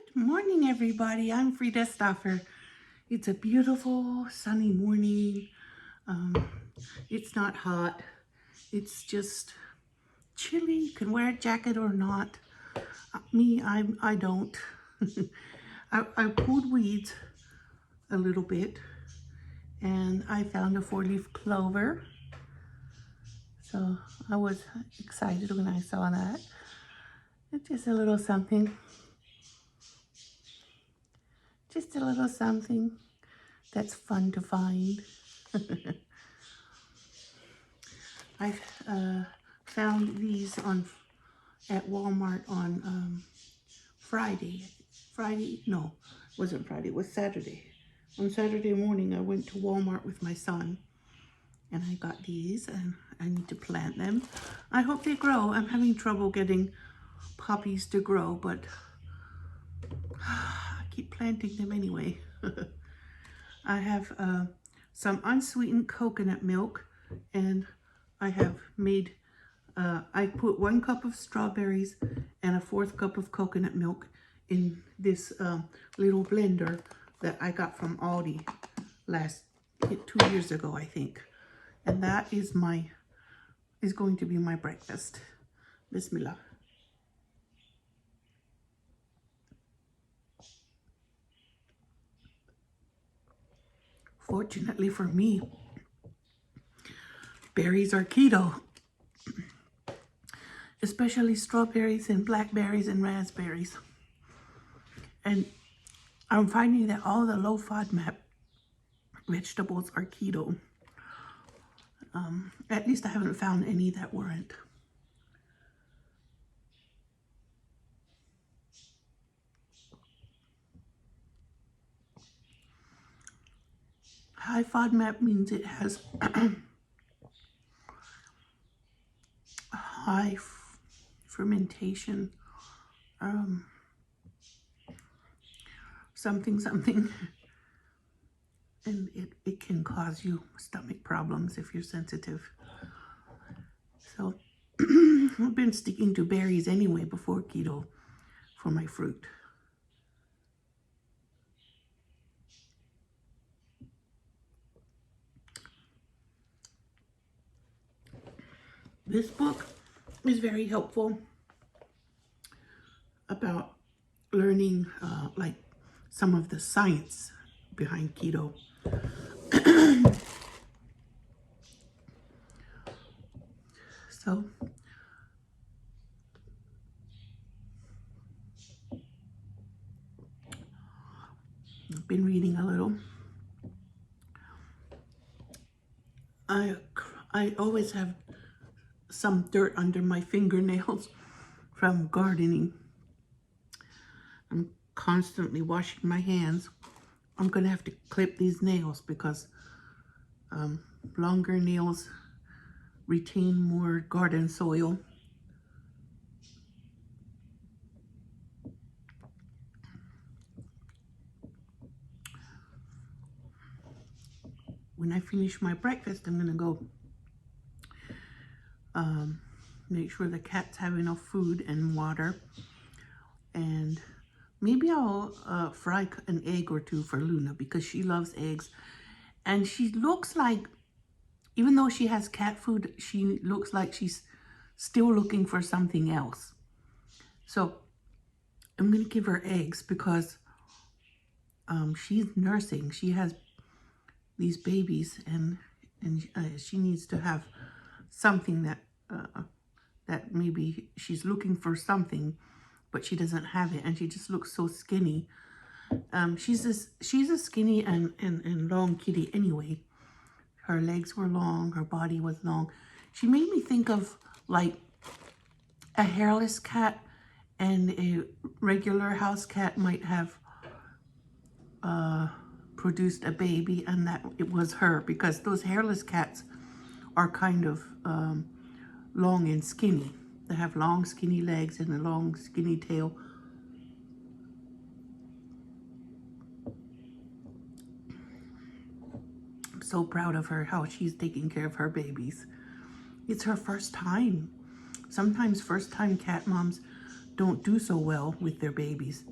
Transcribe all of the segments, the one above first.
Good morning, everybody. I'm Frida Stoffer. It's a beautiful sunny morning. Um, it's not hot. It's just chilly. You can wear a jacket or not. I don't. I pulled weeds a little bit, and I found a 4-leaf clover. So I was excited when I saw that. It's just a little something. Just a little something that's fun to find. I found these at Walmart on Friday. No, it wasn't Friday, it was Saturday. On Saturday morning, I went to Walmart with my son, and I got these, and I need to plant them. I hope they grow. I'm having trouble getting poppies to grow, but I keep planting them anyway. I have some unsweetened coconut milk, and I have made, I put 1 cup of strawberries and a 1/4 cup of coconut milk in this little blender that I got from Aldi 2 years ago, I think. And that is going to be my breakfast. Bismillah. Fortunately for me, berries are keto, especially strawberries and blackberries and raspberries. And I'm finding that all the low FODMAP vegetables are keto. At least I haven't found any that weren't. High FODMAP means it has high fermentation, something, and it can cause you stomach problems if you're sensitive. So I've been sticking to berries anyway before keto for my fruit. This book is very helpful about learning like some of the science behind keto. So I've been reading a little. I always have some dirt under my fingernails from gardening. I'm constantly washing my hands. I'm gonna have to clip these nails because longer nails retain more garden soil. When I finish my breakfast, I'm gonna go make sure the cats have enough food and water, and maybe I'll fry an egg or 2 for Luna because she loves eggs, and she looks like, even though she has cat food, she looks like she's still looking for something else. So I'm gonna give her eggs because she's nursing. She has these babies, and she needs to have something that that maybe she's looking for something, but she doesn't have it, and she just looks so skinny. She's a skinny and long kitty anyway. Her legs were long, her body was long. She made me think of like a hairless cat, and a regular house cat might have produced a baby, and that it was her, because those hairless cats are kind of long and skinny. They have long skinny legs and a long skinny tail. I'm so proud of her, how she's taking care of her babies. It's her first time. Sometimes first time cat moms don't do so well with their babies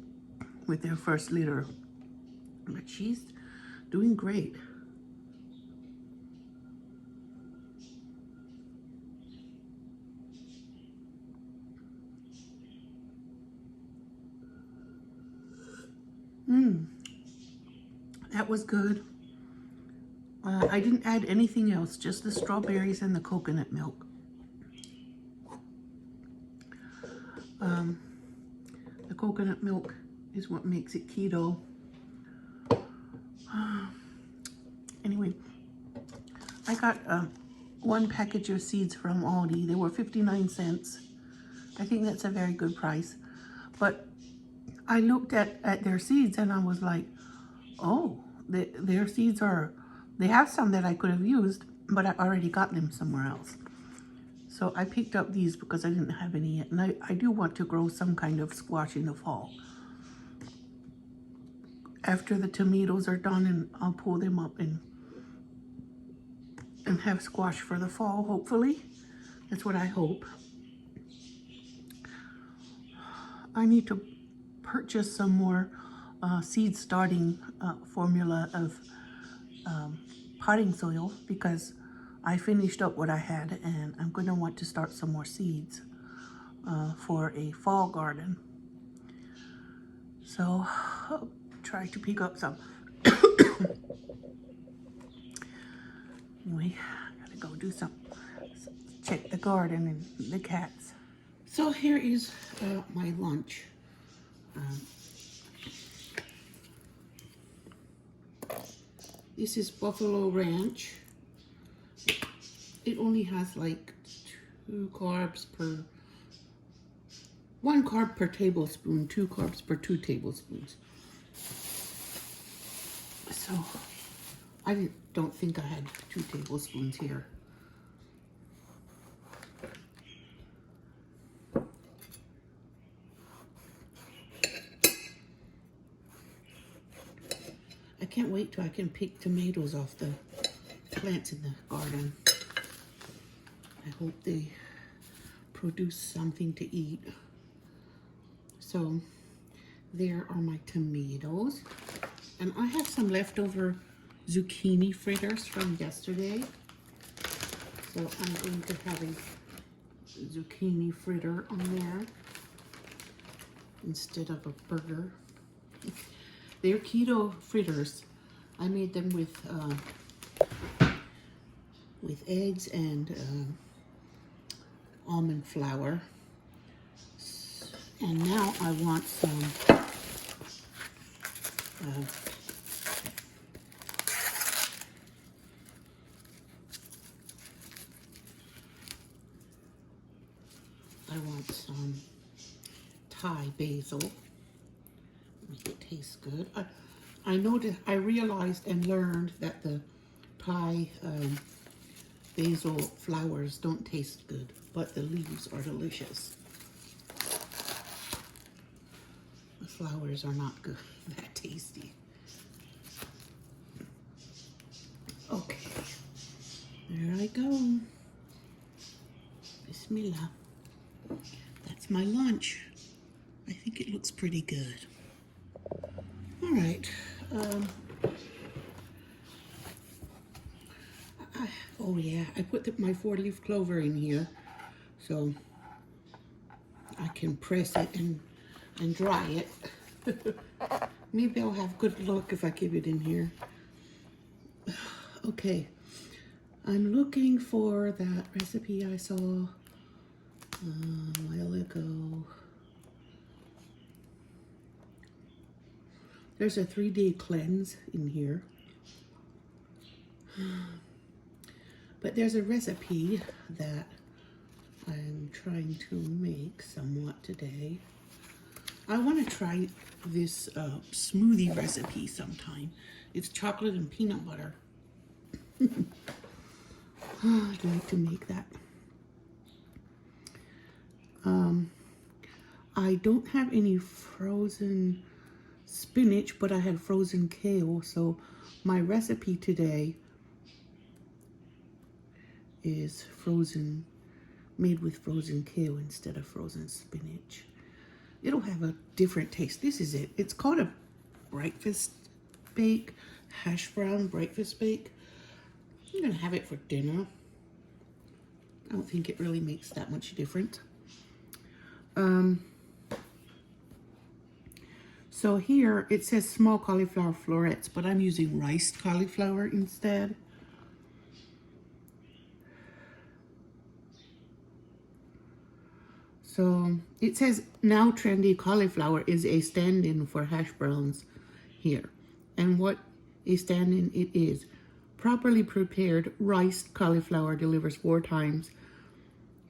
with their first litter. But she's doing great. That was good. I didn't add anything else, just the strawberries and the coconut milk. The coconut milk is what makes it keto. Anyway, I got one package of seeds from Aldi. They were 59 cents. I think that's a very good price. But I looked at their seeds and I was like, oh, their seeds are, they have some that I could have used, but I already got them somewhere else. So I picked up these because I didn't have any yet. And I do want to grow some kind of squash in the fall. After the tomatoes are done, and I'll pull them up and have squash for the fall, hopefully. That's what I hope. I need to purchase some more seed starting formula of potting soil because I finished up what I had, and I'm going to want to start some more seeds for a fall garden. So I'll try to pick up some. Anyway, I gotta go do some, check the garden and the cats. So here is my lunch. This is Buffalo Ranch. It only has like 1 carb per tablespoon, 2 carbs per 2 tablespoons. So I don't think I had 2 tablespoons here. I can't wait till I can pick tomatoes off the plants in the garden. I hope they produce something to eat. So there are my tomatoes. And I have some leftover zucchini fritters from yesterday. So I'm going to have a zucchini fritter on there instead of a burger. They're keto fritters. I made them with eggs and almond flour. And now I want some Thai basil. Make it taste good. I realized and learned that the Thai basil flowers don't taste good, but the leaves are delicious. The flowers are not good, that tasty. Okay, there I go. Bismillah. That's my lunch. I think it looks pretty good. All right. Oh yeah, I put my 4-leaf clover in here so I can press it and dry it. Maybe I'll have good luck if I keep it in here. Okay, I'm looking for that recipe I saw a while ago. There's a 3-day cleanse in here. But there's a recipe that I'm trying to make somewhat today. I want to try this smoothie recipe sometime. It's chocolate and peanut butter. I'd like to make that. I don't have any frozen spinach, but I had frozen kale, so my recipe today is made with frozen kale instead of frozen spinach. It'll have a different taste. This is it. It's called a breakfast bake, hash brown breakfast bake. I'm gonna have it for dinner. I don't think it really makes that much difference. So here it says small cauliflower florets, but I'm using riced cauliflower instead. So it says now trendy cauliflower is a stand-in for hash browns here. And what a stand-in it is. Properly prepared riced cauliflower delivers 4 times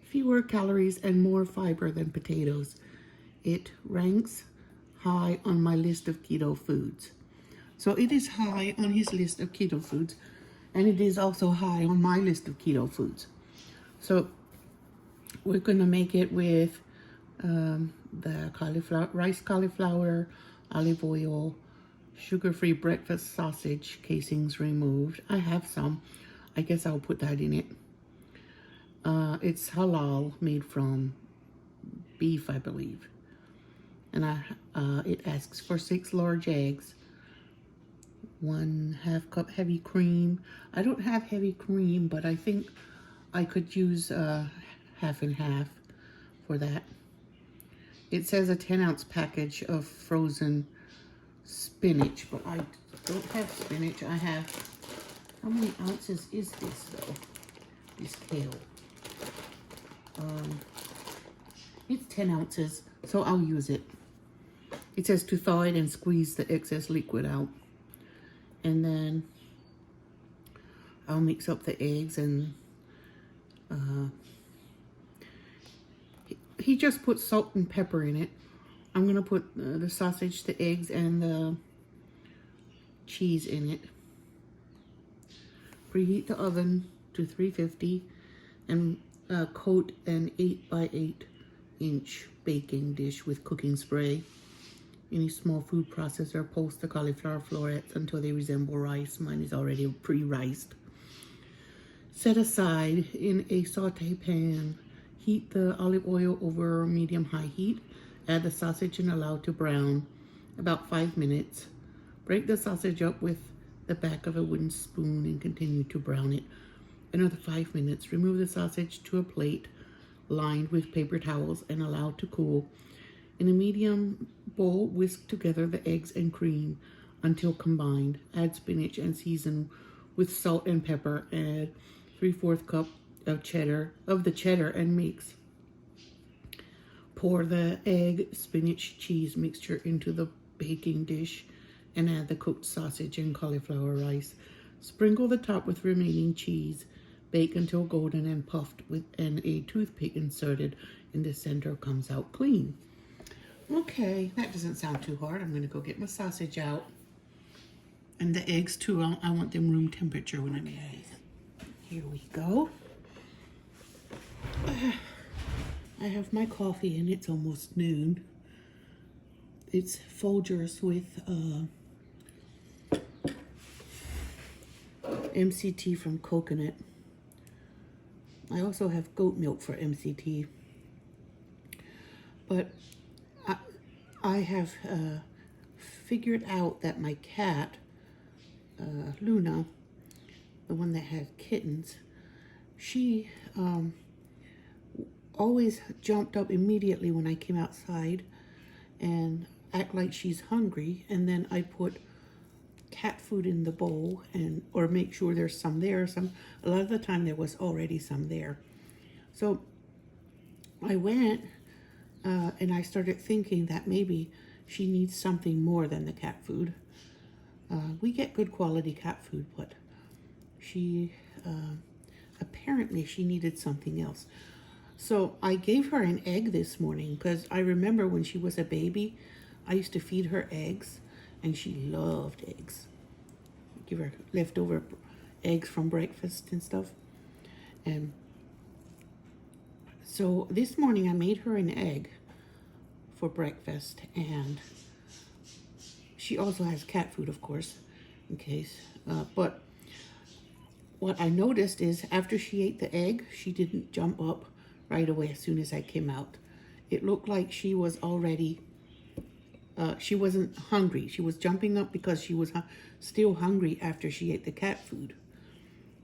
fewer calories and more fiber than potatoes. It ranks high on my list of keto foods. So it is high on his list of keto foods, and it is also high on my list of keto foods. So we're gonna make it with the cauliflower, rice cauliflower, olive oil, sugar-free breakfast sausage casings removed. I have some. I guess I'll put that in it. It's halal, made from beef, I believe. And it asks for 6 large eggs, 1/2 cup heavy cream. I don't have heavy cream, but I think I could use half and half for that. It says a 10-ounce package of frozen spinach, but I don't have spinach. I have, how many ounces is this though? This kale. It's 10 ounces, so I'll use it. It says to thaw it and squeeze the excess liquid out. And then I'll mix up the eggs, and he just put salt and pepper in it. I'm gonna put the sausage, the eggs, and the cheese in it. Preheat the oven to 350 and coat an 8 by 8 inch baking dish with cooking spray. In a small food processor, post the cauliflower florets until they resemble rice. Mine is already pre-riced. Set aside in a saute pan. Heat the olive oil over medium-high heat. Add the sausage and allow to brown about 5 minutes. Break the sausage up with the back of a wooden spoon and continue to brown it. Another 5 minutes. Remove the sausage to a plate lined with paper towels and allow to cool. In a medium bowl, whisk together the eggs and cream until combined. Add spinach and season with salt and pepper. Add 3/4 cup of the cheddar and mix. Pour the egg, spinach, cheese mixture into the baking dish and add the cooked sausage and cauliflower rice. Sprinkle the top with remaining cheese. Bake until golden and puffed with a toothpick inserted in the center comes out clean. Okay, that doesn't sound too hard. I'm going to go get my sausage out. And the eggs too, I want them room temperature when I make these. Here we go. I have my coffee and it's almost noon. It's Folgers with MCT from coconut. I also have goat milk for MCT. But I have figured out that my cat, Luna, the one that had kittens, she always jumped up immediately when I came outside and act like she's hungry, and then I put cat food in the bowl or make sure there's some there. A lot of the time there was already some there. So I went and I started thinking that maybe she needs something more than the cat food. We get good quality cat food, but she apparently she needed something else. So I gave her an egg this morning because I remember when she was a baby, I used to feed her eggs and she loved eggs. Give her leftover eggs from breakfast and stuff. And so this morning I made her an egg for breakfast, and she also has cat food, of course, in case. But what I noticed is after she ate the egg, she didn't jump up right away as soon as I came out. it looked like she was already, she wasn't hungry. She was jumping up because she was still hungry after she ate the cat food.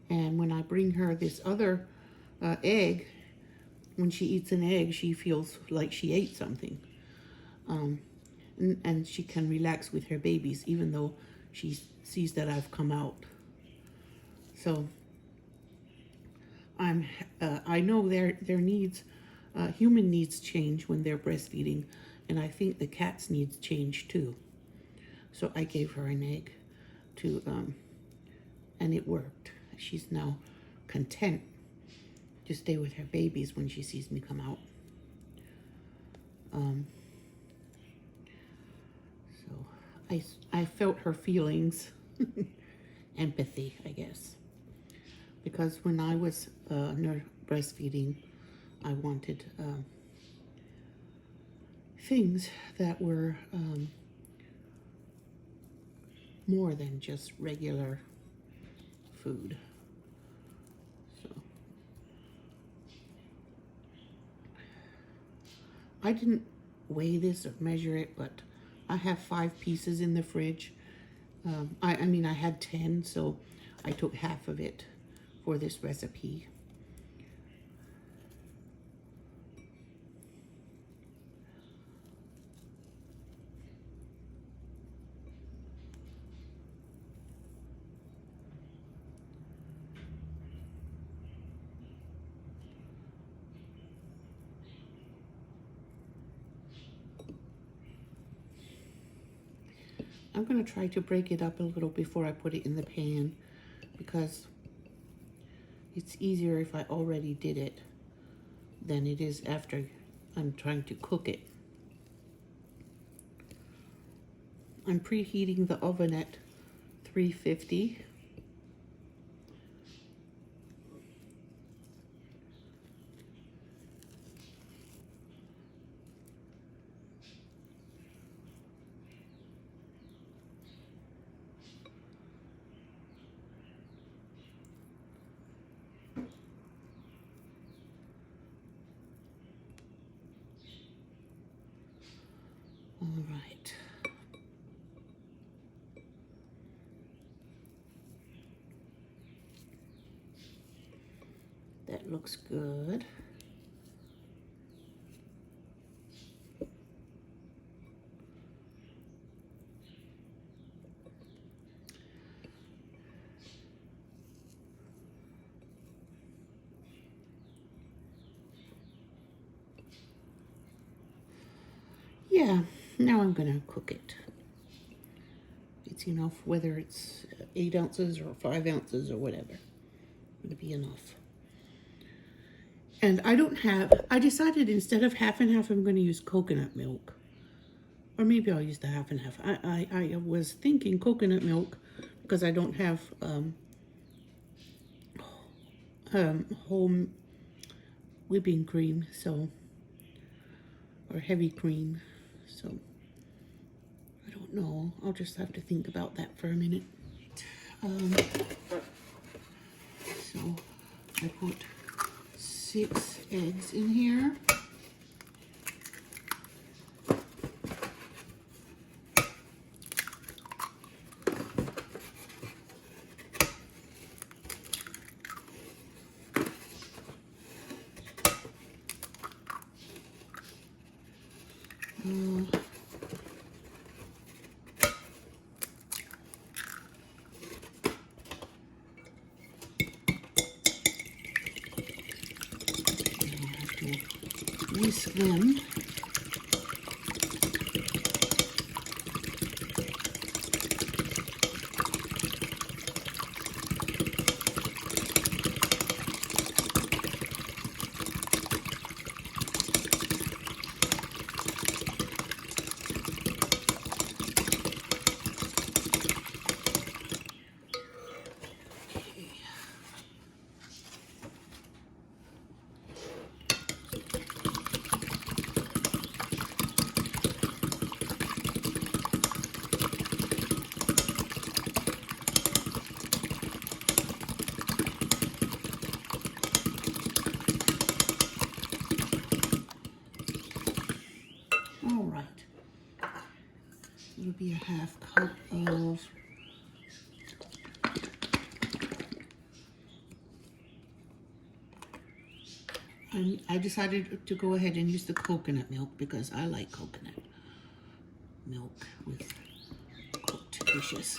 And when I bring her this other egg, when she eats an egg, she feels like she ate something. And she can relax with her babies, even though she sees that I've come out. So I know their needs, human needs change when they're breastfeeding, and I think the cat's needs change too. So I gave her an egg to, and it worked. She's now content to stay with her babies when she sees me come out. So I felt her feelings, empathy, I guess. Because when I was breastfeeding, I wanted things that were more than just regular food. So I didn't weigh this or measure it, but I have 5 pieces in the fridge. I mean, I had 10, so I took half of it for this recipe. I'm going to try to break it up a little before I put it in the pan, because it's easier if I already did it than it is after I'm trying to cook it. I'm preheating the oven at 350. All right. That looks good. Yeah, now I'm gonna cook it. It's enough, whether it's 8 ounces or 5 ounces or whatever. It'll be enough. And I decided instead of half and half, I'm gonna use coconut milk. Or maybe I'll use the half and half. I was thinking coconut milk because I don't have home whipping cream, so, or heavy cream, so I don't know. I'll just have to think about that for a minute. So I put 6 eggs in here. Whisk them. It'll be a half cup of and I decided to go ahead and use the coconut milk because I like coconut milk with cooked dishes.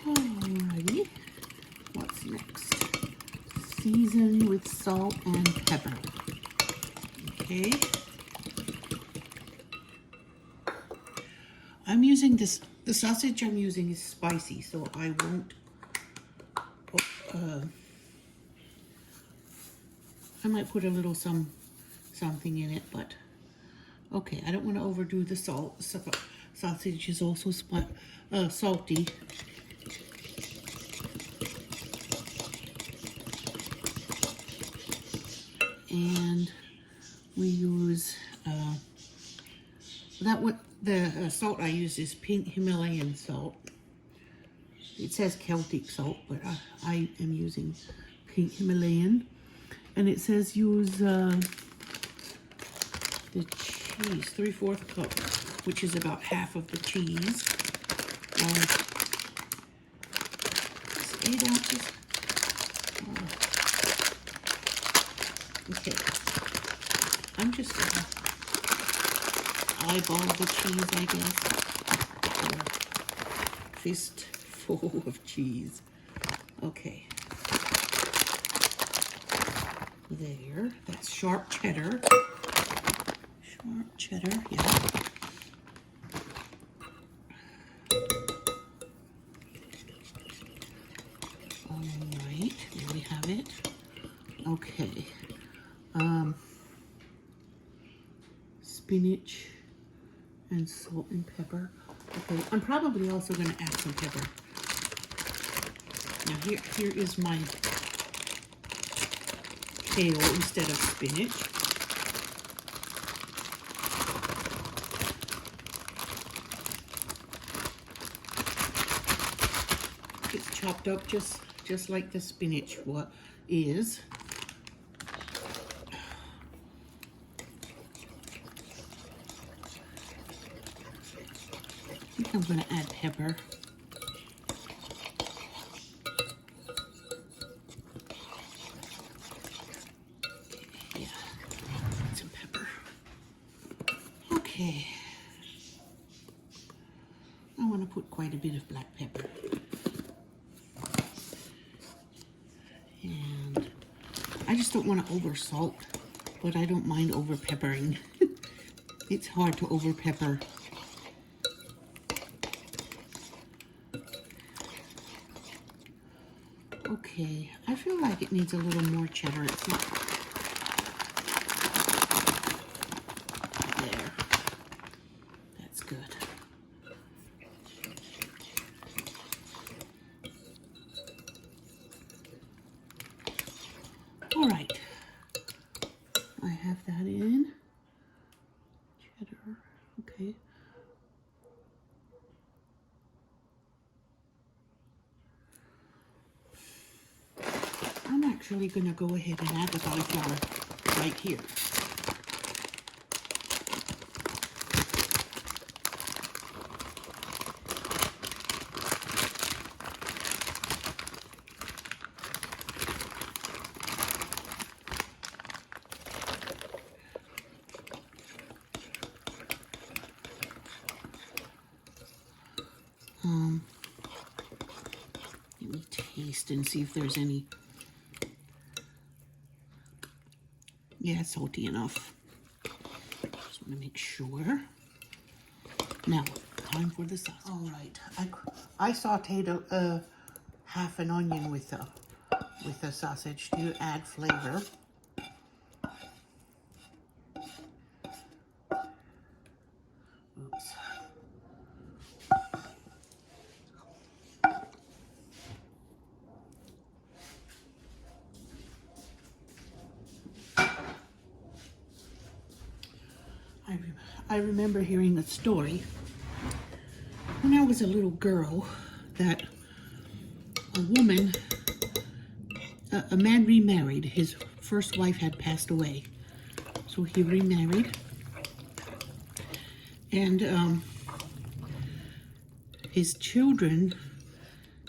Alrighty, what's next? Season with salt and pepper. Okay. I'm using this, the sausage I'm using is spicy, so I won't, I might put a little something in it, but okay, I don't want to overdo the salt. Sausage is also salty. And we use the salt I use is pink Himalayan salt. It says Celtic salt, but I am using pink Himalayan. And it says use the cheese, 3/4 cup, which is about half of the cheese. It's 8 ounces. Okay, I'm just gonna eyeball the cheese, I guess. Fistful of cheese. Okay. There, that's sharp cheddar. Sharp cheddar, yeah. All right, there we have it. Okay. Spinach and salt and pepper. Okay, I'm probably also going to add some pepper. Now here is my kale instead of spinach. It's chopped up just like the spinach is. I think I'm going to add pepper. Yeah, some pepper. Okay. I want to put quite a bit of black pepper. And I just don't want to over salt, but I don't mind over peppering. It's hard to over pepper. Okay, I feel like it needs a little more cheddar. It's not there. That's good. All right, I have that in. Cheddar, okay. I'm actually going to go ahead and add the cauliflower right here. Let me taste and see if there's any. Yeah, it's salty enough. Just want to make sure. Now, time for the sauce. All right, I sauteed half an onion with the sausage to add flavor. Oops. I remember hearing a story when I was a little girl that a man remarried. His first wife had passed away, so he remarried, and his children,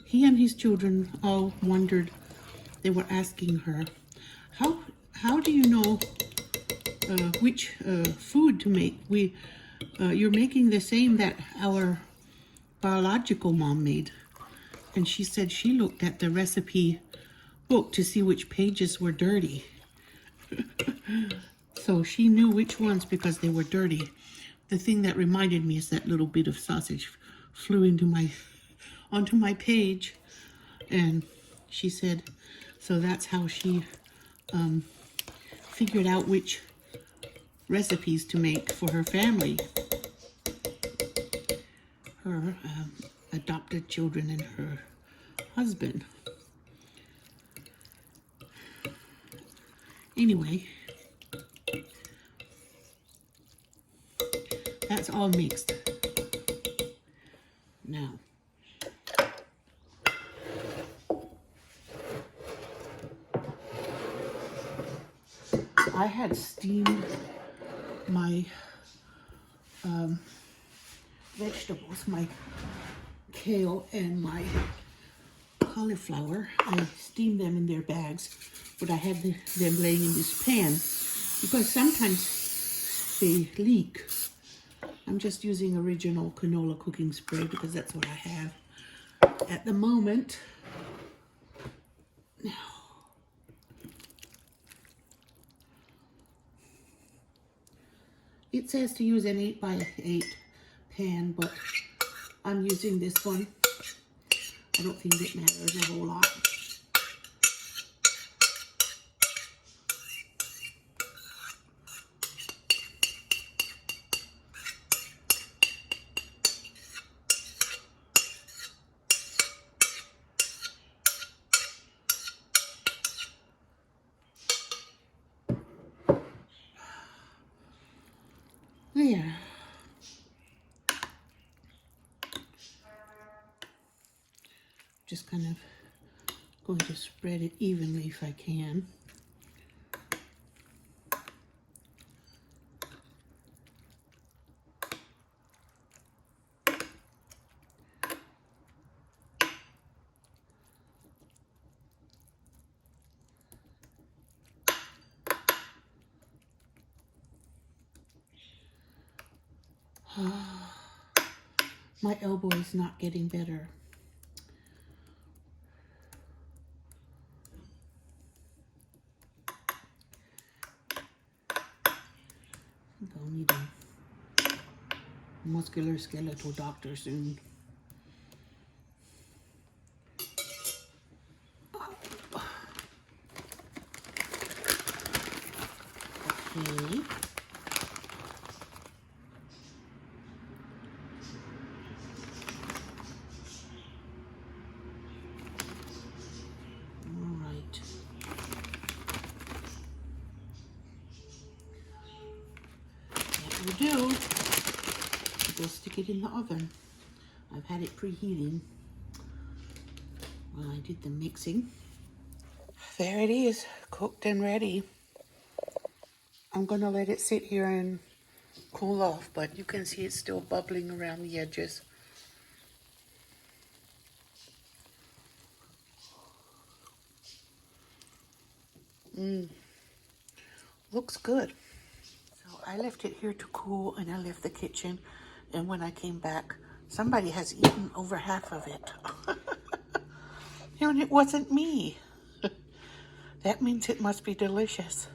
he and his children all wondered. They were asking her, how do you know which food to make? You're making the same that our biological mom made. And she said she looked at the recipe book to see which pages were dirty. So she knew which ones because they were dirty. The thing that reminded me is that little bit of sausage flew onto my page. And she said, so that's how she figured out which recipes to make for her family. Her adopted children and her husband. Anyway, that's all mixed. Now, I had steamed my vegetables, my kale and my cauliflower. I steamed them in their bags, but I had them laying in this pan because sometimes they leak. I'm just using original canola cooking spray because that's what I have at the moment. Now, it says to use an 8x8 pan, but I'm using this one. I don't think it matters a whole lot. There. Just kind of going to spread it evenly if I can. My elbow is not getting better. I think I'll need a musculoskeletal doctor soon. Okay. Will do. We'll stick it in the oven. I've had it preheating while I did the mixing. There it is, cooked and ready. I'm gonna let it sit here and cool off, but you can see it's still bubbling around the edges. Looks good. I left it here to cool, and I left the kitchen, and when I came back, somebody has eaten over half of it. And it wasn't me. That means it must be delicious.